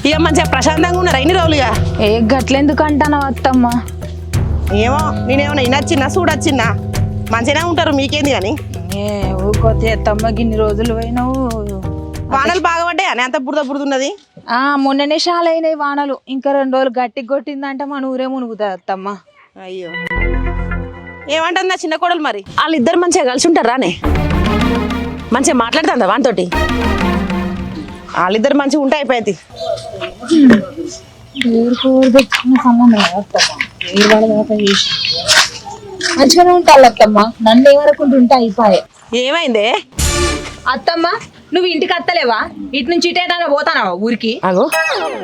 ఇక మంచిగా ప్రశాంతంగా ఉన్నారా ఇన్ని రోజులుగా? ఏ గట్లెందుకు అంటాను అత్తమ్మ? ఏమో నేనేమన్నా వినొచ్చిన్నా చూడొచ్చిన్నా మంచిగానే ఉంటారు మీకేంది కానీ. ఊరుకోతే అత్తమ్మ గిన్ని రోజులు పోయినావు. వానలు బాగా పడ్డాయి అని అంత బురద బురదున్నది. మొన్ననే షాలైనాయి వానలు. ఇంకా 2 రోజులు గట్టి కొట్టిందంటే మన ఊరే మునుగుతుంది అత్తమ్మ. అయ్యో ఏమంటుంది నా చిన్న కోడలు మరి? వాళ్ళిద్దరు మంచిగా కలిసి ఉంటారా నే? మంచిగా మాట్లాడుతుందా వానితోటి? వాళ్ళిద్దరు మంచిగా ఉంటే అయిపోయింది. మంచిగానే ఉంటారు అత్తమ్మ. నన్ను ఏమనుకుంటుంటే అయిపోయే. ఏమైందే అత్తమ్మ? నువ్వు ఇంటికి అత్తలేవా? ఇటు నుంచి ఇటేటా పోతానావా ఊరికి? అగో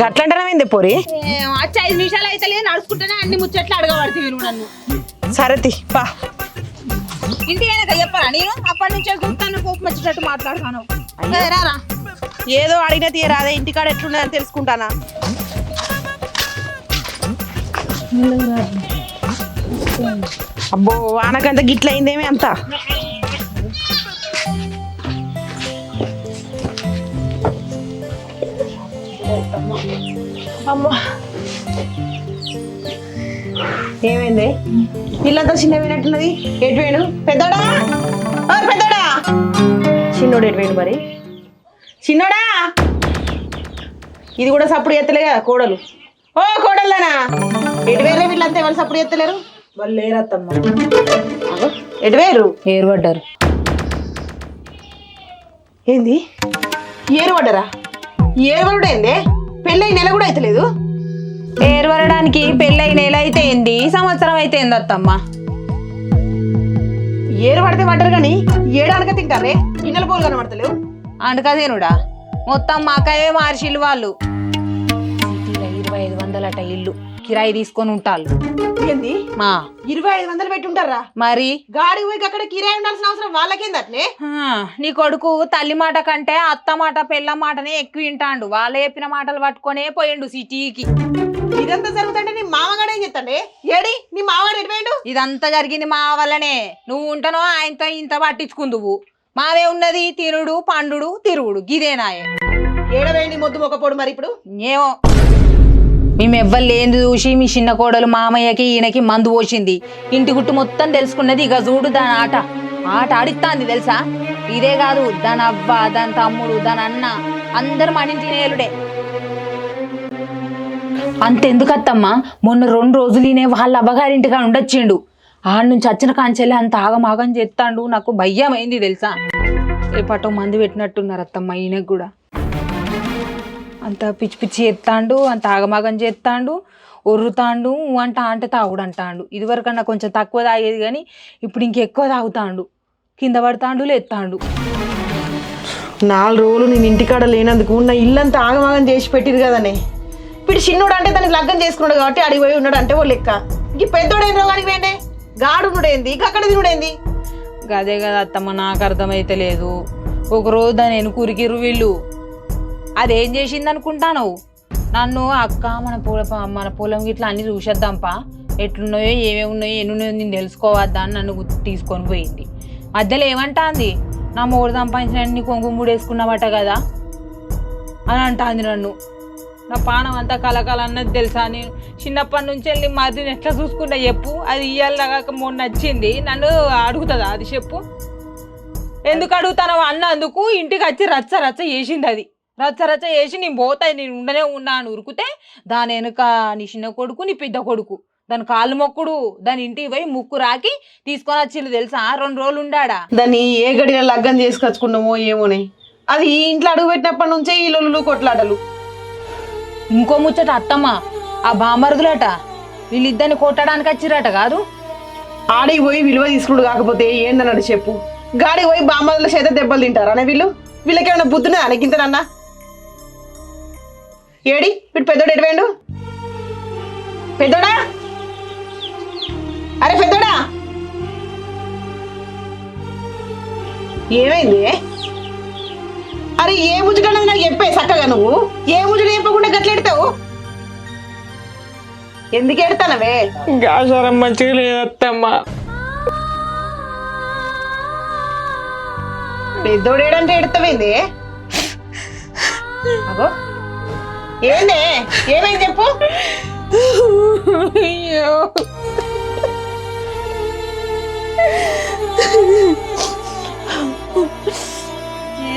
గట్లంటానమైందే పోరి. వచ్చి 5 నిమిషాలు అయితే లేదు, నడుచుకుంటేనే అన్ని ముచ్చట్లు అడగబడుతుంది నువ్వు నన్ను. సరేతి పా. ఇంటికి అయినాక చెప్పరా నేను? అప్పటి నుంచి చూస్తాను కోపం వచ్చినట్టు మాట్లాడుతాను. రారా. ఏదో అడిగినా తీయరాదే, ఇంటికాడ ఎట్లున్నదని తెలుసుకుంటానా. అబ్బో వానకంత గిట్లయిందేమి అంత. అమ్మా ఏమైంది? ఇల్లంతా చిన్నపోయినట్టున్నది. ఎటు వేణు? పెద్దోడా పెద్దోడా? చిన్నోడు ఎటు వేణు మరి? చిన్నోడా ఇది కూడా సప్పుడు ఎత్తలే కదా కోడలు. ఓ కోడల్లానా ఎటు వేరే వీళ్ళంతా ఎవరు సప్పుడు ఎత్తలేరు? వాళ్ళు లేరత్తమ్మ. ఎటు వేరు? ఏర్పడ్డారు. ఏంది ఏరుపడ్డరా? ఏరుపడుడైందే? పెళ్ళై నెల కూడా అయితలేదు. ఏర్పడడానికి పెళ్ళై నెల అయితే ఏంది, సంవత్సరం అయితే ఏంది అత్తమ్మ? ఏరు పడితే పడ్డరు కానీ ఏడానక తింటారే, గిన్నెల పోలు కనబడతలేవు. అంటకదేనుడా మొత్తం మాకవే మార్షిల్ వాళ్ళు. సిటీలో 2500 ఇల్లు కిరాయి తీసుకొని ఉంటారు. ఏంది మా 2500 పెట్టి ఉంటారా? మరి గాడి పోయి అక్కడ కిరాయి ఉండాల్సిన అవసరం వాళ్ళకేంది అట్నే? నీ కొడుకు తల్లి మాట కంటే అత్త మాట పెళ్ళ మాటనే ఎక్కువ వింటాండు. వాళ్ళు చెప్పిన మాటలు పట్టుకొనే పోయిండు సిటీకి. ఇదంతా జరుగుతుంటే నీ మామగాడు ఏం చెప్తాండే? ఏడి నీ మామగాడు ఎటుపోయిండు? ఇదంతా జరిగింది మా వల్లనే. నువ్వు ఉంటనో ఆయనతో ఇంత పట్టించుకుందువు. మావే ఉన్నది తినుడు పండుడు తిరుగుడు గిదేనాయే. ఏడవేండి మొద్దు మొక్కపోడు మరి ఇప్పుడు? ఏమో మేము ఎవ్వరు లేని చూసి మీ చిన్న కోడలు మామయ్యకి ఈయనకి మందు పోసింది. ఇంటి గుట్టు మొత్తం తెలుసుకున్నది. ఇక చూడు దాని ఆట ఆడిస్తాంది తెలుసా? ఇదే కాదు దాని అవ్వ, దాని తమ్ముడు, దాని అన్న అందరు మన ఇంటి నేలుడే. అంతెందుకు అత్తమ్మా, మొన్న 2 రోజులునే వాళ్ళ అవ్వగారింటిగా ఉండొచ్చిండు. ఆడ నుంచి వచ్చిన కాంచెల్లి అంత ఆగమాగం చేస్తాడు. నాకు భయం అయింది తెలుసా? రేపటో మంది పెట్టినట్టున్నారు అత్తమ్మ ఈయనకు కూడా. అంత పిచ్చి పిచ్చి చేస్తాడు, అంత ఆగమాగం చేస్తాడు, ఒర్రుతాండు. అంటే తాగుడు అంటాడు. ఇదివరకన్నా కొంచెం తక్కువ తాగేది కానీ ఇప్పుడు ఇంకెక్కువ తాగుతాడు. కింద పడతాడు లేస్తాడు. 4 రోజులు నేను ఇంటికాడ లేనందుకు నా ఇల్లంతా ఆగమాగం చేసి పెట్టిరు కదనే. ఇప్పుడు చిన్నోడు అంటే దానికి లగ్గం చేసుకున్నాడు కాబట్టి అడిగిపోయి ఉన్నాడు అంటే ఓ లెక్క. ఇంక పెద్దోడైన రోగానికి వేండే గాడునుడేంది అక్కడ తినుడేంది? అదే కదా అత్తమ్మ, నాకు అర్థమైతే లేదు. ఒకరోజు దాని ఎనుకూరికిరు వీళ్ళు. అదేం చేసింది అనుకుంటాను? నన్ను అక్క మన పొలం గిట్లా అన్ని చూసేద్దాంపా, ఎట్లున్నాయో ఏమేమి ఉన్నాయో ఎన్నున్నాయో నేను తెలుసుకోవద్దా అని నన్ను తీసుకొని పోయింది. మధ్యలో ఏమంటాంది, నా మూడు సంపాదించిన కొంగుముడు వేసుకున్నావట కదా అని అంటాంది నన్ను. నా పానం అంతా కలకల అన్నది తెలుసా? నేను చిన్నప్పటి నుంచి వెళ్ళి మరిని ఎట్లా చూసుకున్నా చెప్పు? అది ఇయ్యాలగా మొన్న వచ్చింది, నన్ను అడుగుతుందా అది చెప్పు? ఎందుకు అడుగుతానో అన్నందుకు ఇంటికి వచ్చి రచ్చ రచ్చ చేసింది. అది రచ్చ రచ్చ చేసి నేను పోతాయి, నేను ఉండనే ఉన్నాను ఉరుకుతే దాని వెనుక నీ చిన్న కొడుకు నీ పెద్ద కొడుకు దాని కాళ్ళు మొక్కుడు, దాని ఇంటికి పోయి ముక్కు రాకి తీసుకొని వచ్చిండు తెలుసా? 2 రోజులు ఉండాడా. దాన్ని ఏ గడిలో లగ్గం చేసుకొచ్చుకున్నామో ఏమోనే. అది ఈ ఇంట్లో అడుగు పెట్టినప్పటి నుంచే ఈ లొల్లులు కొట్లాటలు. ఇంకో ముచ్చట అత్తమ్మ, ఆ బామరుదులట వీళ్ళిద్దరిని కొట్టడానికి వచ్చిరట కాదు? ఆడికి పోయి విలువ తీసుకుడు కాకపోతే ఏందన్నాడు చెప్పు? గాడికి పోయి బామ్మల చేత దెబ్బలు తింటారా అనే వీళ్ళకేమైనా బుద్ధునే అనకింతనన్నా? ఏడి వీడు పెద్దోడు ఎటువేండు? పెద్దోడా, అరే పెద్దోడా, ఏమైంది? అరే ఏ ముజుకన్నది నాకు చెప్పే చక్కగా. నువ్వు ఏ ముజుడు చెప్పకుండా గట్లెడతావు? ఎందుకు ఎడతానవే? గాసారం మంచిగా లేదత్తమ్మా. పెద్దోడేడంటే ఎడతావేంది? అగో ఏందే ఏమైంది చెప్పు. అయ్యో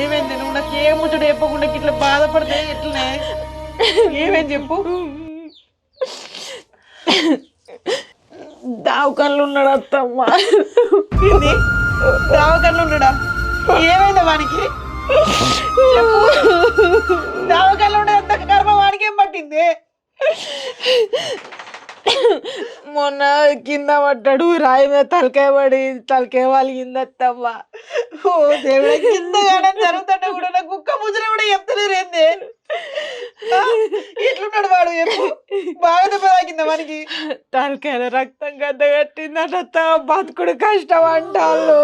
ఏమైంది? నువ్వు నాకు ఏ ముచ్చట చెప్పకుండా ఇట్లా బాధపడితే ఎట్లనే? ఏమైంది చెప్పు. దావకాళ్ళు ఉన్నాడు అత్తమ్మ. ఏంది దావకన్లు ఉండడా? ఏమైందా వానికి? దావకన్లు ఉండే అంత కర్మ వానికి ఏం పట్టింది? మొన్న కింద పడ్డాడు, రాయి మీద తలకాయ పడి తలకాయ వాలిగింది అత్తమ్మ. ఓ దేవుడా, కింద గానం జరుగుతుంటే కూడా నాకు కుక్క ముచ్చట కూడా చెప్తలేరు ఏంది? ఎట్లున్నాడు వాడు చెప్పు. బాగా దెబ్బ తాకిందా వానికి? తలకాయల రక్తం గద్ద కట్టిందట అత్తమ్మ. బతుకుడు కష్టం అంటాళ్ళు.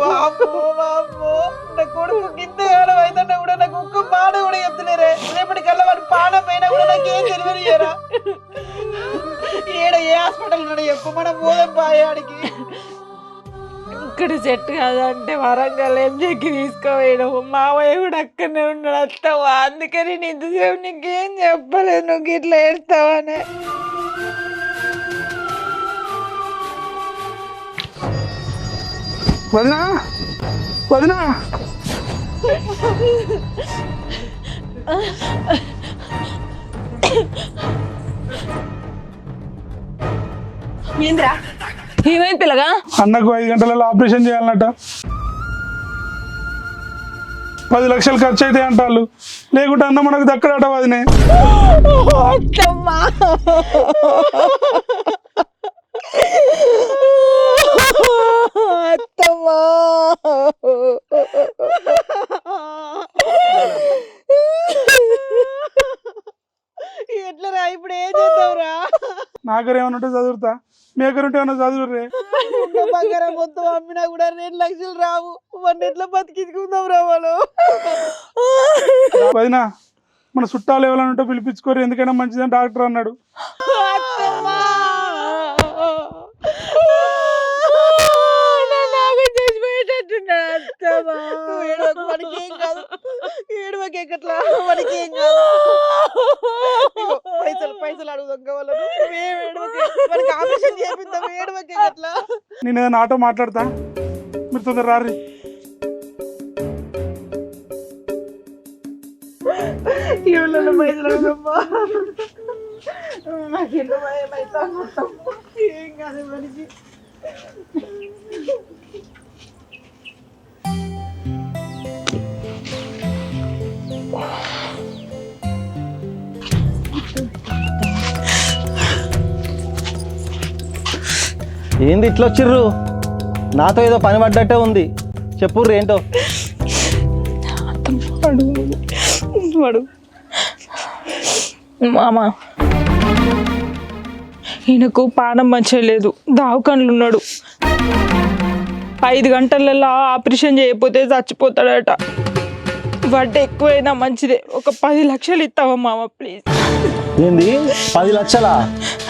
వామ్మో, వామ్మో. నా కొడుకు కింద గానం అయితే కూడా నాకు కుక్క మాట కూడా చెప్తలేరే. రేపటికల్లా వాడు పానం పైన కూడా నాకు ఏం తెలియరా? ఏడ ఏ హాస్పిటల్ ఉన్నాడు చెప్పు, మనం పోదాం పాయాడికి. ఇక్కడ సెట్ కాదంటే వరంగల్ ఎంజేకి తీసుకోవేయడం. మావయ్య కూడా అక్కడనే ఉన్నాడు అత్తమ్మ. అందుకని నేను ఇంతసేపు నీకేం చెప్పలేదు, నువ్వు ఇట్లా ఏడుస్తావనే. వదినా వదినా ఏంద్రా ఏమైంది పిల్లగా? అన్నకు 5 గంటలలో ఆపరేషన్ చేయాలన్నట. 10 లక్షలు ఖర్చు అయితే అంటాళ్ళు. లేకుంటే అన్న మనకు దక్కడట వదినే. అత్తమ్మా అత్తమ్మా ఎట్లా రా ఇప్పుడు ఏం చేద్దాంరా? నాగర్ ఏమన్నా చదువుతా, మేకరుంటే ఏమన్నా చదువురే. బంగారం మొత్తం అమ్మినా కూడా 2 లక్షలు రావు. వాడిని ఎట్లా బతికించుకుందాం రా వాళ్ళు? వదినా మన చుట్టాలు ఎవరైనా ఉంటే పిలిపించుకోరు, ఎందుకైనా మంచిదని డాక్టర్ అన్నాడు. వాడికి ఏం కాదు, ఏడువకి ఎక్కట్లా, వాడికి ఏం కాదు. పైసలు అడుగుదాం కావాలను, వాడికి ఆపరేషన్ చేపిద్దాం. ఏడువకి ఎక్కట్లా. నేను ఏదైనా ఆటో మాట్లాడతా, మీరు తొందర రారి. ఎవరన్నా పైసలు అడుగుదమ్మా. నాకు ఎన్నో భయం అవుతా మొత్తం. ఏం కాదు వాడికి. ఏంది ఇట్లా వచ్చిర్రు? నాతో ఏదో పని పడ్డట్టే ఉంది, చెప్పుర్రు ఏంటో. మామ ఈయనకు పానం మంచిగా లేదు, దావకండ్లు ఉన్నాడు. 5 గంటలలో ఆపరేషన్ చేయకపోతే చచ్చిపోతాడట. వడ్డీ ఎక్కువైనా మంచిదే, ఒక 10 లక్షలు ఇస్తావా మామ ప్లీజ్? ఏంది 10 లక్షలా?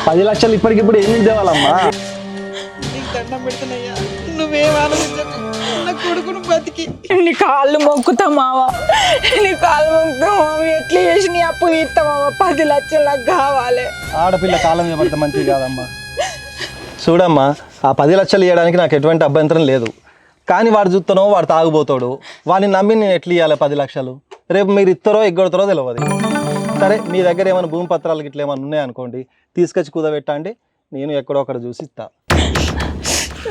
10 లక్షలు ఇప్పటికిప్పుడు ఏమి తేవాలమ్మా? నీకు దండం పెడుతున్నాయ్యా, నువ్వేం ఆలోచించకు. నా కొడుకును బతికి నీ కాళ్ళు మొక్కుతా మావ, నీ కాళ్ళు మొక్కుతా మామ. ఎట్లా చేసి నీ అప్పు ఇస్తా మామ? 10 లక్షలు నాకు కావాలి. ఆడపిల్ల కాలం మీద పడితే మంచిది కాదమ్మా. చూడమ్మా, ఆ 10 లక్షలు ఇవ్వడానికి నాకు ఎటువంటి అభ్యంతరం లేదు. కానీ వాడు చూస్తానో వాడు తాగుపోతాడు, వాడిని నమ్మి నేను ఎట్లా ఇవ్వాలి 10 లక్షలు? రేపు మీరు ఇస్తారో ఎగ్గొడతారో తెలియదు. సరే, మీ దగ్గర ఏమైనా భూమి పత్రాలు ఇట్లా ఏమైనా ఉన్నాయనుకోండి, తీసుకొచ్చి కుదబెట్టండి, నేను ఎక్కడో అక్కడ చూసి ఇస్తా.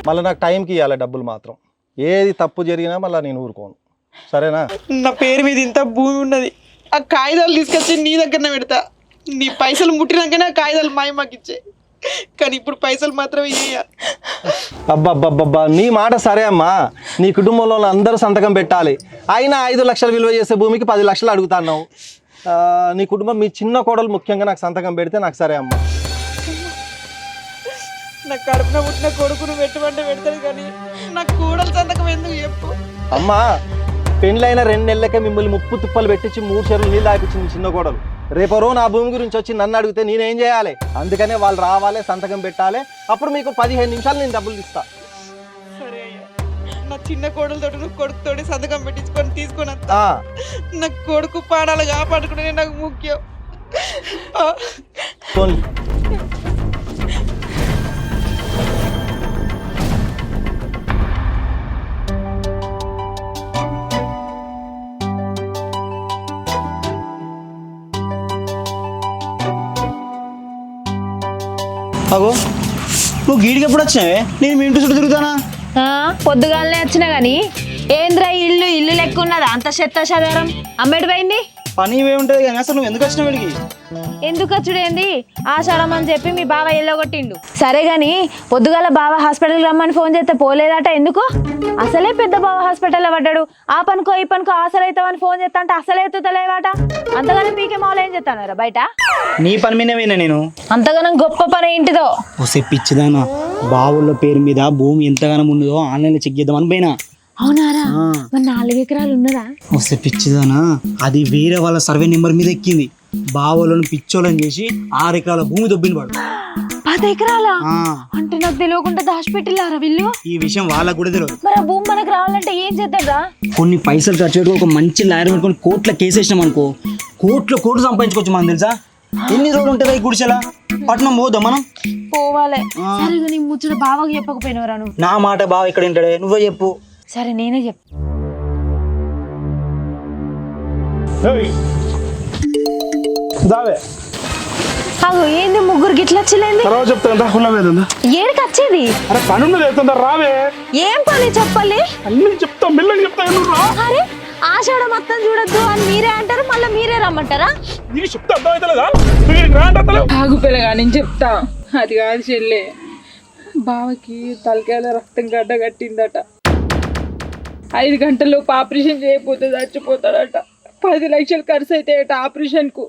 మళ్ళీ నాకు టైంకి ఇవ్వాలి డబ్బులు మాత్రం. ఏది తప్పు జరిగినా మళ్ళీ నేను ఊరుకోను, సరేనా? నా పేరు మీద ఇంత భూమి ఉన్నది, ఆ కాగితాలు తీసుకొచ్చి నీ దగ్గరనే పెడతా. నీ పైసలు ముట్టినాకనే ఆ కాగితాలు మాకు ఇచ్చే. కానీ ఇప్పుడు పైసలు మాత్రం ఇయ్య. అబ్బబ్బబ్బబ్బా, నీ మాట సరే అమ్మా. నీ కుటుంబంలో అందరూ సంతకం పెట్టాలి. అయినా 5 లక్షలు విలువ చేసే భూమికి 10 లక్షలు అడుగుతున్నావు. నీ కుటుంబం, మీ చిన్న కోడలు ముఖ్యంగా నాకు సంతకం పెడితే నాకు సరే అమ్మా. నా కడుపున పుట్టిన కొడుకును పెట్టమంటే పెడతాడు, కానీ నా కూడలు సంతకం ఎందుకు చెప్పు? అమ్మా, పెళ్ళైన 2 నెలలకే మిమ్మల్ని ముప్పు తుప్పలు పెట్టించి 3 చెరువులు నీళ్ళు ఆపించింది చిన్న కోడలు. రేపరో నా భూమి గురించి వచ్చి నన్ను అడిగితే నేనేం చేయాలి? అందుకనే వాళ్ళు రావాలి, సంతకం పెట్టాలి. అప్పుడు మీకు 15 నిమిషాలు నేను డబ్బులు ఇస్తా. సరే అయ్యా, నా చిన్న కోడలతో నువ్వు కొడుకుతోటి సంతకం పెట్టించుకొని తీసుకొని వస్తా. నా కొడుకు పాడాలు కాపాడుకునే నాకు ముఖ్యం. పోనీ. అగో నువ్వు గీడికి ఎప్పుడు వచ్చినావే? నేను మీ ఇంటి చుట్టూ తిరుగుతానా? పొద్దుగాలనే వచ్చినా గాని ఏంద్రా ఇల్లు ఇల్లు లెక్క ఉన్నది అంత చెత్త చదరం అమ్మేటి పోయింది. పని ఇవే ఉంటుంది కానీ అసలు నువ్వు ఎందుకు వచ్చినావు వీడికి? ఎందుకు వచ్చుడేంది ఆషాఢం అని చెప్పి మీ బావ ఎల్లగొట్టిండు. సరే గాని పొద్దుగాల బావ హాస్పిటల్కి రమ్మని ఫోన్ చేస్తే పోలేదట ఎందుకు? అసలే పెద్ద బావ హాస్పిటల్లో పడ్డాడు. ఆ పనుకో ఈ పనుకో ఆసరైతావని ఫోన్ చేస్తా అంటే అసలే ఎత్తుతలేవాట. అంతగానం పీకే మాలు ఏం చేస్తానారా బయట? నీ పని మీదే పోయినా నేను. అంతగానం గొప్ప పని ఏంటిదో? ఓసే పిచ్చిదానా, బావుల పేరు మీద భూమి ఎంతగానం ఉన్నదో ఆన్లైన్లో చెక్ చేద్దామని పోయినా. అవునారా? మరి 4 ఎకరాలు ఉన్నదా? వస్తే పిచ్చిదానా, అది వేరే వాళ్ళ సర్వే నెంబర్ మీద ఎక్కింది. బావులను పిచ్చోళ్ళని చేసి 6 ఎకరాల భూమి దొబ్బిన వాడు. 10 ఎకరాలా? ఆ, అంటే నాకు తెలియకుండా దాచిపెట్టిల్లారా వీళ్ళు? ఈ విషయం వాళ్ళకు కూడా తెలియదు. మరి ఆ భూమి మనకు రావాలంటే ఏం చేద్దారా? కొన్ని పైసలు ఖర్చు పెట్టుకుని ఒక మంచి లాయర్ పెట్టుకొని కోట్ల కేసు వేసినాం అనుకో, కోట్లు సంపాదించుకోవచ్చు మనం తెలుసా? ఎన్ని రోజులు ఉంటుందా ఈ గుడిసెలా? పట్నం పోదాం మనం. పోవాలి. సరే నీ ముచ్చట బావకు చెప్పకపోయినవరా నువ్వు? నా మాట బావ ఇక్కడ ఉంటాడే, నువ్వే చెప్పు. సరే నేనే చెప్. దావే అగో ఏంది ముగ్గురు గిట్ల వచ్చిలేంది? తర్వాత చెప్తా హుల్ల మీద ఏడికి వచ్చేది? అరే పనున్నది వెళ్తుందా రావే. ఏం పని చెప్పాలి? అన్ని చెప్తా మెల్లగా చెప్తా నువ్వు రా. అరే ఆషాఢం మొత్తం చూడొద్దు అని మీరే అంటారు, మళ్ళీ మీరే రమ్మంటారా? నీకు చెప్తా అర్థమవుతలేదా? రా అంటే ఆగు పిల్లగా నేను చెప్తా. అది కాదు చెల్లె, బావకి తలకాయల రక్తం గడ్డ కట్టిందట. 5 గంటల్లో ఆపరేషన్ చేయకపోతే చచ్చిపోతాడట. 10 లక్షలు ఖర్చు అవుతాయట ఆపరేషన్కు.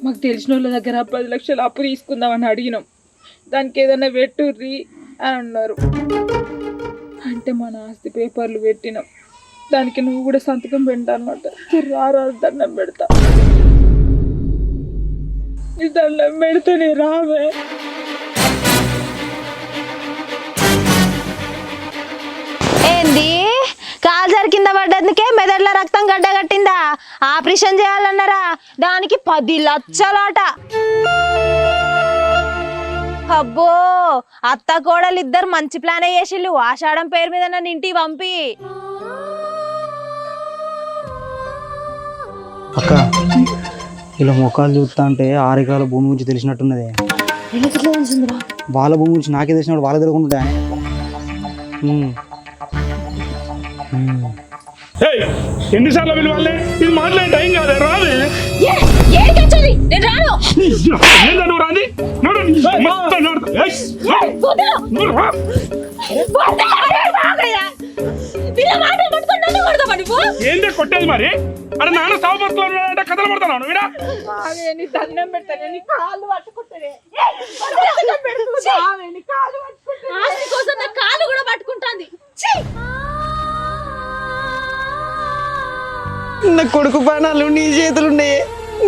మాకు తెలిసిన వాళ్ళ దగ్గర 10 లక్షలు అప్పు తీసుకుందామని అడిగినాం. దానికి ఏదైనా పెట్టుర్రి అని అన్నారు. అంటే మన ఆస్తి పేపర్లు పెట్టినాం. దానికి నువ్వు కూడా సంతకం పెట్టానమాట. రారా దండం పెడతా, ఈ దండం పెడితేనే రావే. ఏంది కాల్జర్ కింద పడ్డందుకే మెదడులో రక్తం గడ్డ కట్టిందా? ఆపరేషన్ చేయాలన్నారా? దానికి 10 లక్షలాట. అబ్బో అత్త కోడలు ఇద్దరు మంచి ప్లాన్ చేసిళ్ళు. ఆషాఢం పేరు మీద నన్ను ఇంటికి పంపి. అక్క ఇలా ముఖాలు చూస్తా అంటే 6 ఎకరాల భూమి గురించి తెలిసినట్టున్నదే. వాళ్ళ భూమి గురించి నాకే తెలిసినప్పుడు వాళ్ళ తెలియకుండా. ఎన్నిసార్లు పిలవాలి? ఇది మాట్లాడే టైం కాదే రావే. నేను రాను. ఏందా నువ్వు రాంది? నడు మొత్తం నడు. ఏందే కొట్టేది మరి? అరే నాన్న సాగు పడుతున్నాడు అంటే కథలు పడుతున్నాను వీడా. నీ దండం పెడతానే, నీ కాళ్ళు పట్టుకుంటానే. కాలు కూడా పట్టుకుంటాంది. నా కొడుకు ప్రాణాలు నీ చేతులున్నాయే,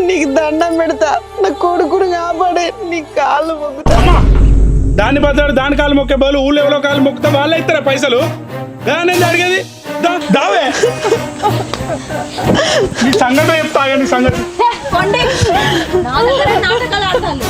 నీకు దండం పెడతా. నా కొడుకును కాపాడే, నీ కాళ్ళు మొక్కుతా. దాన్ని బతాడు దాని కాలు మొక్కే బదులు ఊళ్ళో ఎవరో కాలు మొక్కుతా వాళ్ళే ఇస్తారా పైసలు? దాని అడిగేది దావే. నీ సంగతి చెప్తా, నీ సంగతి. నాటకాలు ఆడతాను.